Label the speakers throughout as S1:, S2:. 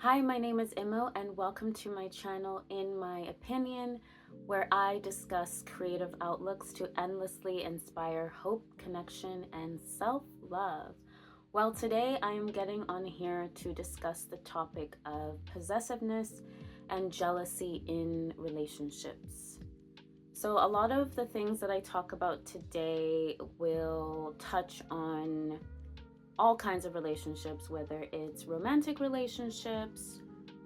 S1: Hi, my name is Imo, and welcome to my channel, In My Opinion, where I discuss creative outlooks to endlessly inspire hope, connection, and self-love. Well, today I am getting on here to discuss the topic of possessiveness and jealousy in relationships. So a lot of the things that I talk about today will touch on all kinds of relationships, whether it's romantic relationships,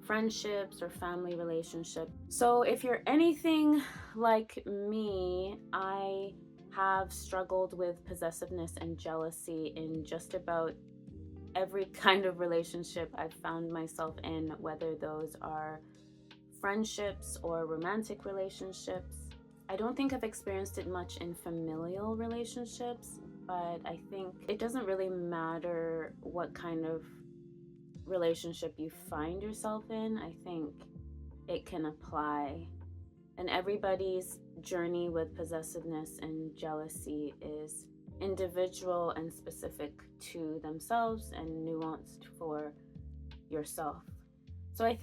S1: friendships, or family relationships. So if you're anything like me, I have struggled with possessiveness and jealousy in just about every kind of relationship I've found myself in, whether those are friendships or romantic relationships. I don't think I've experienced it much in familial relationships, but I think it doesn't really matter what kind of relationship you find yourself in. I think it can apply. And everybody's journey with possessiveness and jealousy is individual and specific to themselves and nuanced for yourself. So I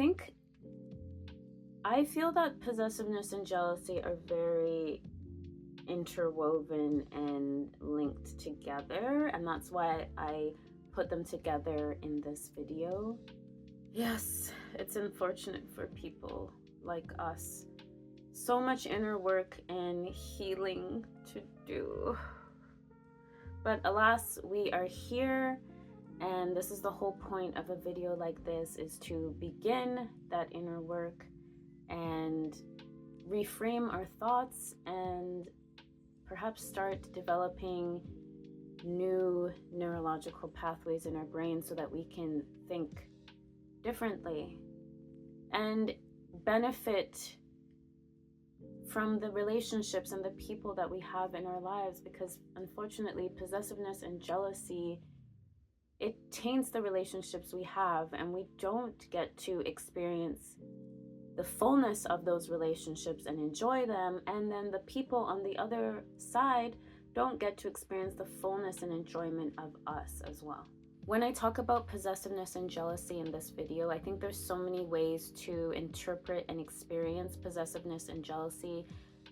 S1: feel that possessiveness and jealousy are very interwoven and linked together, and that's why I put them together in this video. Yes, it's unfortunate for people like us. So much inner work and healing to do. But alas, we are here, and this is the whole point of a video like this, is to begin that inner work and reframe our thoughts and perhaps start developing new neurological pathways in our brain so that we can think differently and benefit from the relationships and the people that we have in our lives, because unfortunately possessiveness and jealousy, it taints the relationships we have, and we don't get to experience the fullness of those relationships and enjoy them, and then the people on the other side don't get to experience the fullness and enjoyment of us as well. When I talk about possessiveness and jealousy in this video, I think there's so many ways to interpret and experience possessiveness and jealousy,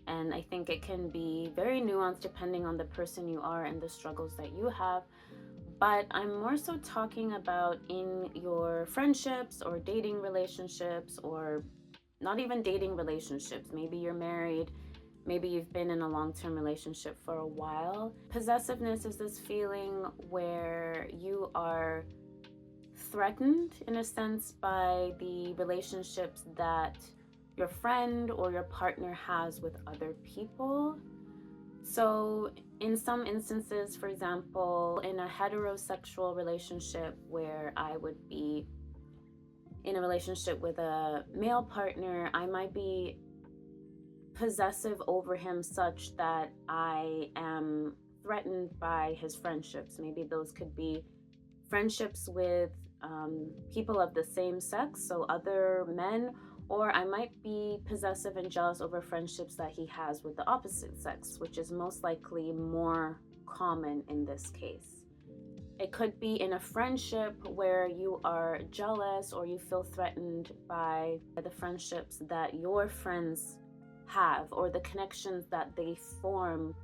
S1: and I think it can be very nuanced depending on the person you are and the struggles that you have. But I'm more so talking about in your friendships or dating relationships, or not even dating relationships. Maybe you're married, maybe you've been in a long-term relationship for a while. Possessiveness is this feeling where you are threatened, in a sense, by the relationships that your friend or your partner has with other people. So in some instances, for example, in a heterosexual relationship where I would be in a relationship with a male partner, I might be possessive over him such that I am threatened by his friendships. Maybe those could be friendships with people of the same sex, so other men, or I might be possessive and jealous over friendships that he has with the opposite sex, which is most likely more common in this case. It could be in a friendship where you are jealous or you feel threatened by the friendships that your friends have, or the connections that they form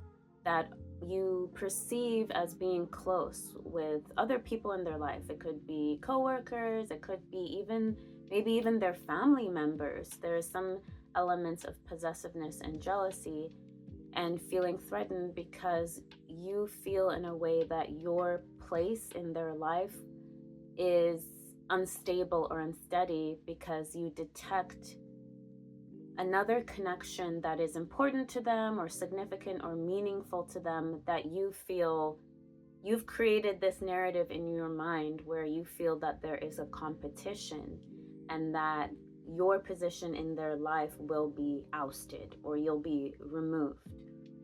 S1: that you perceive as being close with other people in their life. It could be coworkers, it could be maybe even their family members. There is some elements of possessiveness and jealousy and feeling threatened because you feel in a way that your place in their life is unstable or unsteady, because you detect another connection that is important to them or significant or meaningful to them, that you feel you've created this narrative in your mind where you feel that there is a competition and that your position in their life will be ousted, or you'll be removed,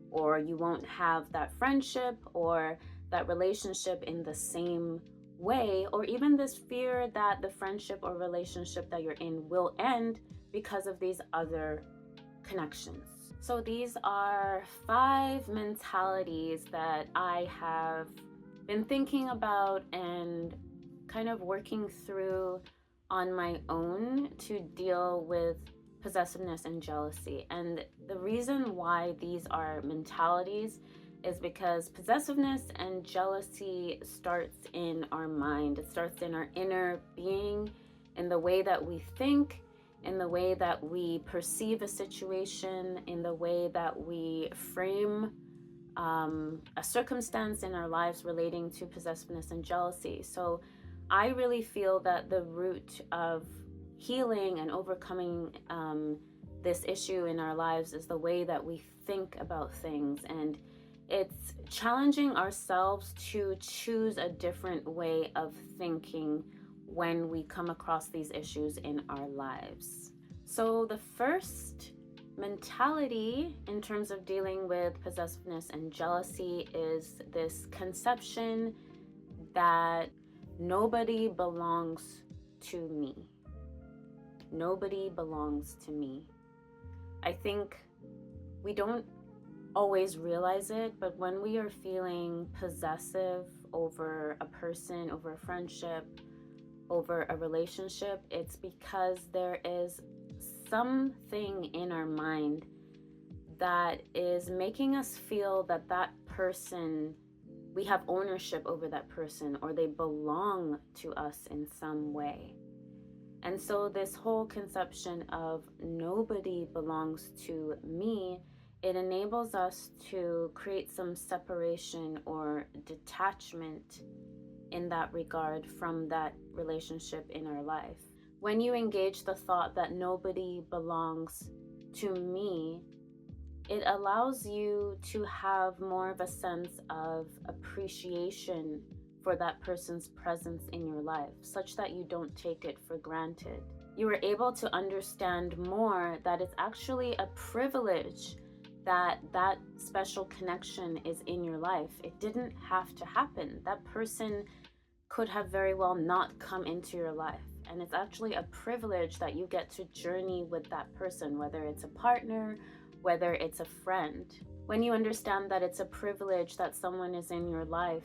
S1: or you won't have that friendship or that relationship in the same way, or even this fear that the friendship or relationship that you're in will end because of these other connections. So these are 5 mentalities that I have been thinking about and kind of working through on my own to deal with possessiveness and jealousy. And the reason why these are mentalities is because possessiveness and jealousy starts in our mind. It starts in our inner being, in the way that we think, in the way that we perceive a situation, in the way that we frame a circumstance in our lives relating to possessiveness and jealousy. So I really feel that the root of healing and overcoming this issue in our lives is the way that we think about things. And it's challenging ourselves to choose a different way of thinking when we come across these issues in our lives. So the first mentality in terms of dealing with possessiveness and jealousy is this conception that nobody belongs to me. Nobody belongs to me. I think we don't always realize it, but when we are feeling possessive over a person, over a friendship, over a relationship, it's because there is something in our mind that is making us feel that that person, we have ownership over that person, or they belong to us in some way. And so this whole conception of nobody belongs to me, it enables us to create some separation or detachment in that regard from that relationship in our life. When you engage the thought that nobody belongs to me, it allows you to have more of a sense of appreciation for that person's presence in your life, such that you don't take it for granted. You are able to understand more that it's actually a privilege that that special connection is in your life. It didn't have to happen. That person could have very well not come into your life. And it's actually a privilege that you get to journey with that person, whether it's a partner, whether it's a friend. When you understand that it's a privilege that someone is in your life,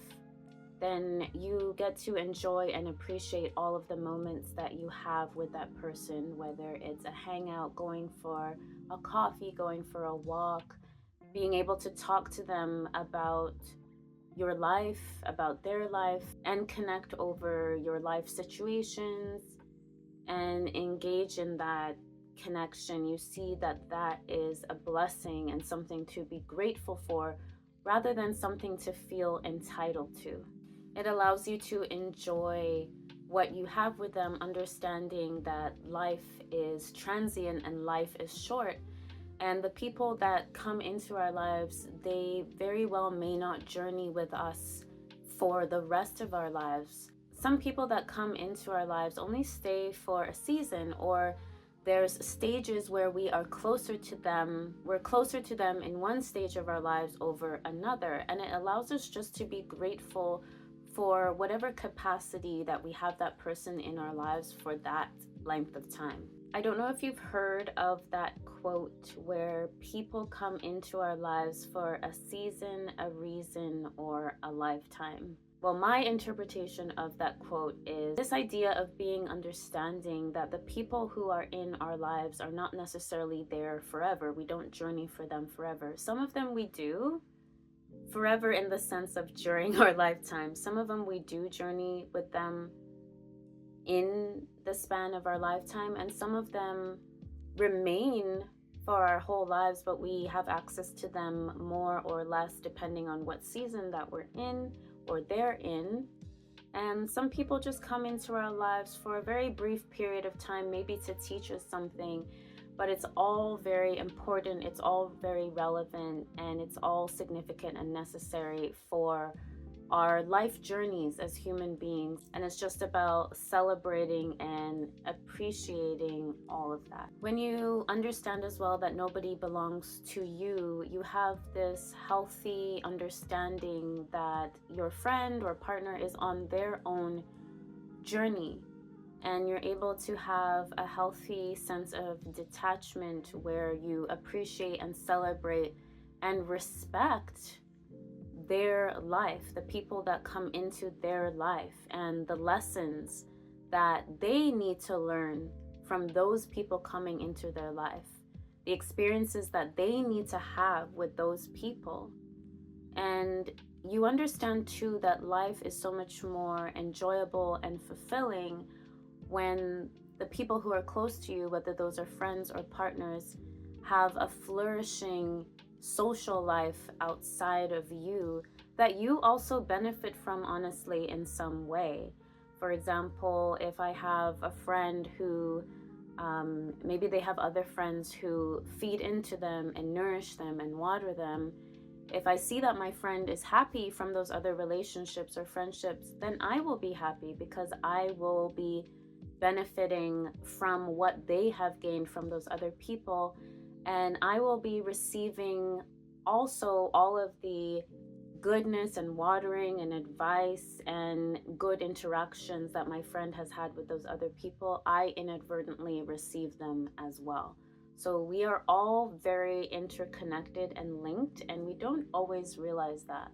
S1: then you get to enjoy and appreciate all of the moments that you have with that person, whether it's a hangout, going for a coffee, going for a walk, being able to talk to them about your life, about their life, and connect over your life situations and engage in that connection. You see that that is a blessing and something to be grateful for rather than something to feel entitled to. It allows you to enjoy what you have with them, understanding that life is transient and life is short. And the people that come into our lives, they very well may not journey with us for the rest of our lives. Some people that come into our lives only stay for a season, or there's stages where we are closer to them. We're closer to them in one stage of our lives over another. And it allows us just to be grateful for whatever capacity that we have that person in our lives for that length of time. I don't know if you've heard of that quote where people come into our lives for a season, a reason, or a lifetime. Well, my interpretation of that quote is this idea of being understanding that the people who are in our lives are not necessarily there forever. We don't journey for them forever. Some of them we do, forever in the sense of during our lifetime. Some of them we do journey with them in the span of our lifetime, and some of them remain for our whole lives, but we have access to them more or less depending on what season that we're in or they're in. And some people just come into our lives for a very brief period of time, maybe to teach us something, but it's all very important, it's all very relevant, and it's all significant and necessary for our life journeys as human beings. And it's just about celebrating and appreciating all of that. When you understand as well that nobody belongs to you, you have this healthy understanding that your friend or partner is on their own journey, and you're able to have a healthy sense of detachment where you appreciate and celebrate and respect their life, the people that come into their life, and the lessons that they need to learn from those people coming into their life, the experiences that they need to have with those people. And you understand too that life is so much more enjoyable and fulfilling when the people who are close to you, whether those are friends or partners, have a flourishing social life outside of you that you also benefit from, honestly, in some way. For example, if I have a friend who maybe they have other friends who feed into them and nourish them and water them. If I see that my friend is happy from those other relationships or friendships, then I will be happy because I will be benefiting from what they have gained from those other people. And I will be receiving also all of the goodness and watering and advice and good interactions that my friend has had with those other people. I inadvertently receive them as well. So we are all very interconnected and linked, and we don't always realize that.